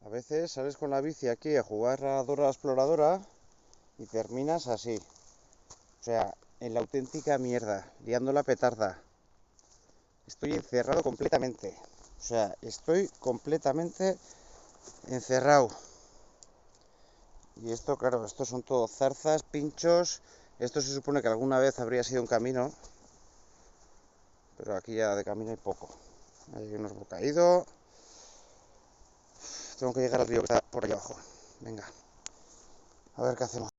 A veces sales con la bici aquí a jugar a Dora la Exploradora y terminas así. O sea, en la auténtica mierda, liando la petarda. Estoy encerrado completamente. O sea, estoy completamente encerrado. Y esto, claro, estos son todo zarzas, pinchos. Esto se supone que alguna vez habría sido un camino. Pero aquí ya de camino hay poco. Hay unos bocaídos. Tengo que llegar al río que está por ahí abajo. Venga, a ver qué hacemos.